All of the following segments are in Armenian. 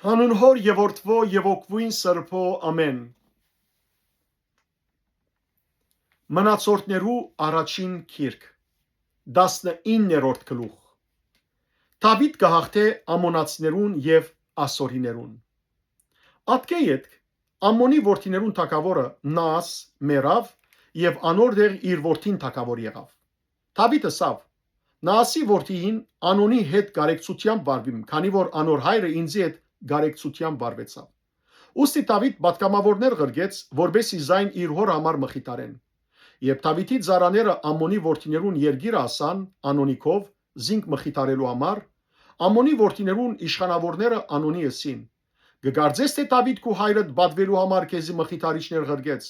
Հանուն Հոր եւ Որդվո եւ Օգվույն Սրբո ամեն։ Մնացորդներու առաջին գիրք 19-րդ գլուխ։ Դավիթ գահղթե ամոնացիներուն եւ ասորիներուն։ Ատկեյետ Ամոնի որդիներուն թագավորը Նաաս մեռավ եւ անոր դեր իր որդին թագավոր եղավ։ Դավիթ ասավ. Նաասի որդին Անոնի հետ կարեկցությամբ վարվիմ, քանի որ անոր հայրը ինձի հետ գարեկցությամբ վարվեցավ։ Ուստի Դավիթ պատգամավորներ ղրգեց, որբեսի զայն իր հոր համար մխիթարեն։ Երբ Դավիթի ծառաները Ամոնի որդիներուն երգիրը ասան Անոնիքով զինք մխիթարելու համար, Ամոնի որդիներուն իշխանավորները Անոնի ասին. Գգարձես թե Դավիթ քու հայրդ բադվելու համար քեզի մխիթարիչներ ղրգեց։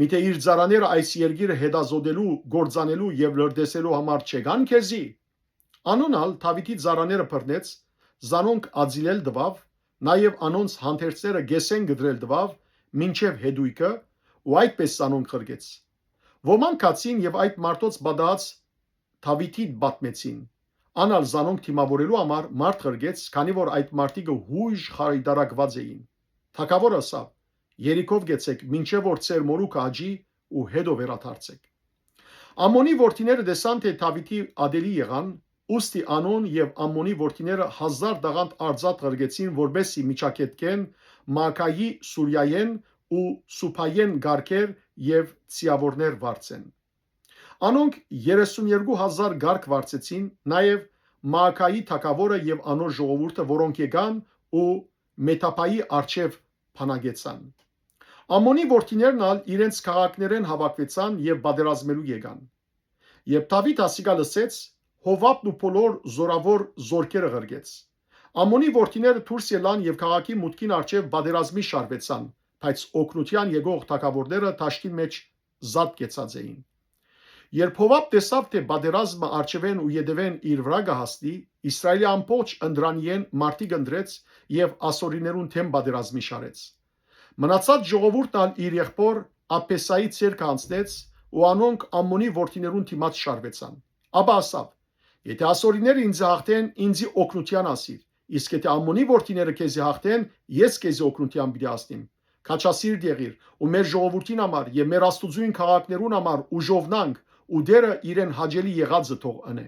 Միթե իր ծառաները այս երգիրը հետազոտելու, գործանելու եւ լրտեսելու համար չեկան քեզի։ Անոնալ Դավիթի ծառաները բռնեց, զանոնք ածիլել դվավ, նաեւ անոնց հանդերձները գեսեն գդրել դվավ, մինչեւ հետույկը, ու այդպես զանոնք ղրգեց։ Ոմանք կացին եւ այդ մարդոց բադած Դավիթի բատմեցին։ Անալ զանոնք թիմավորելու համար մարդ ղրգեց, քանի որ այդ մարդիկը հույժ խարիդարակված էին։ Թագավորը ասավ. Երիքով գեցեք, մինչև որ ծեր մորուքը աճի ու հետո վերադարձեք։ Ամոնի որդիները տեսան, թե Դավիթի ադելի եղան, ուստի Անոն եւ Ամոնի որդիները 1000 դաղանդ արձատ ղրգեցին, որբեսի միջակետքեն Մակայի Սուրիայեն ու Սուփայեն գարկեր եւ ցիավորներ վարձեն։ Անոնք 32000 գարկ վարձեցին, նաեւ Մակայի թագավորը եւ անոր ժողովուրդը, որոնք եկան ու Մետապայի արչեւ փանագեցան։ Ամոնի որդիներն ալ իրենց քաղաքներեն հավաքվեցան եւ բادرազմելու եկան։ Երբ Դավիթ ասիկա լսեց, Հովաբն ու բոլոր զորավոր զորքերը ղրգեց։ Ամոնի որդիները դուրս ելան եւ քաղաքի մուտքին արչեւ բادرազմի շարվեցան, բայց օգնության եկող թագավորները դաշտի մեջ զատ կեցած էին։ Երբ Հովաբ տեսավ, թե բادرազմը արչևեն ու յետևեն իր վրա գահստի, Իսրայելի ամբողջ ընդրանիեն մարտի գնդրեց եւ ասորիներուն թեմ բادرազմի շարեց։ Մնացած ժողովուրդն ալ իր եղբոր Ափեսայի ցերկ անցնեց ու անոնք Ամոնի որդիներուն դիմաց շարվեցան։ Աբա ասավ. Եթե ասորիները ինձ հաղթեն, ինձի օգնության ասիր, իսկ եթե Ամոնի որդիները քեզի հաղթեն, ես քեզի օգնության պիտի ասնիմ։ Քաչասիրտ եղիր ու մեր ժողովրդին համար եւ մեր աստուծույն քաղաքներուն համար ուժովնանք ու դերը իրեն հաջելի եղածը թող ընե։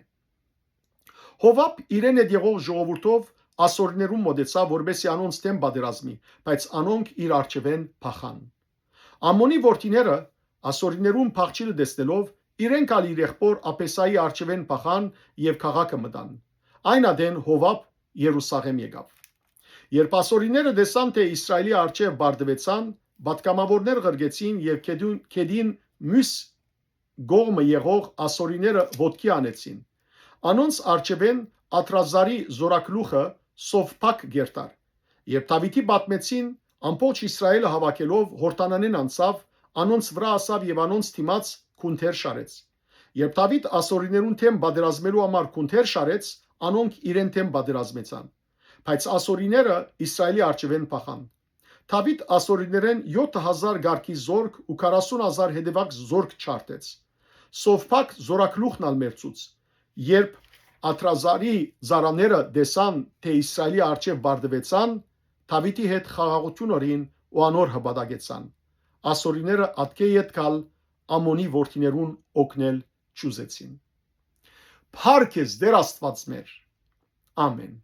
Հովաբ իրեն հետ եղող ժողովուրդով ասորիներուն մոտեցավ, որբեսի անոնց դեմ բادرազմի, բայց անոնք իր արչևեն փախան։ Ամոնի որդիները ասորիներուն փախչիլը տեսնելով իրենք ալ իր եղբոր Ափեսայի արչևեն փախան եւ քաղաքը մտան։ Այն ադեն Հովաբ Երուսաղեմ եկավ։ Երբ ասորիները տեսան, թե Իսրայելի արչև բարձվեցան, պատգամավորներ ղրգեցին եւ քեդին մյուս գողմը եղող ասորիները ոտքի անեցին։ Անոնց արչևեն Ադրազարի զորակլուխը Սովփակ գերտար։ Երբ Դավիթի պատմեցին, ամբողջ Իսրայելը հավաքելով Հորդանանեն անցավ, անոնց վրա ասավ եւ անոնց դիմաց քունթեր շարեց։ Երբ Դավիթ ասորիներուն թեմ բادرազմելու համար քունթեր շարեց, անոնք իրեն թեմ բادرազմեցան։ Բայց ասորիները Իսրայելի արչևեն փախան։ Դավիթ ասորիներեն 7000 գարքի զորք ու 40000 հետևակ զորք չարտեց։ Սովփակ զորակլուխն ալ մերցուց։ Երբ Ադրազարի զարաները տեսան, թե Իսրայելի արչև բարձվեցան, Դավիթի հետ խաղաղություն օրին ու անոր հպատակեցան։ Ասորիները ատկե ետ կալ Ամոնի որդիներուն օգնել չուզեցին։ Փառք ես Տեր Աստված մեր։ Ամեն։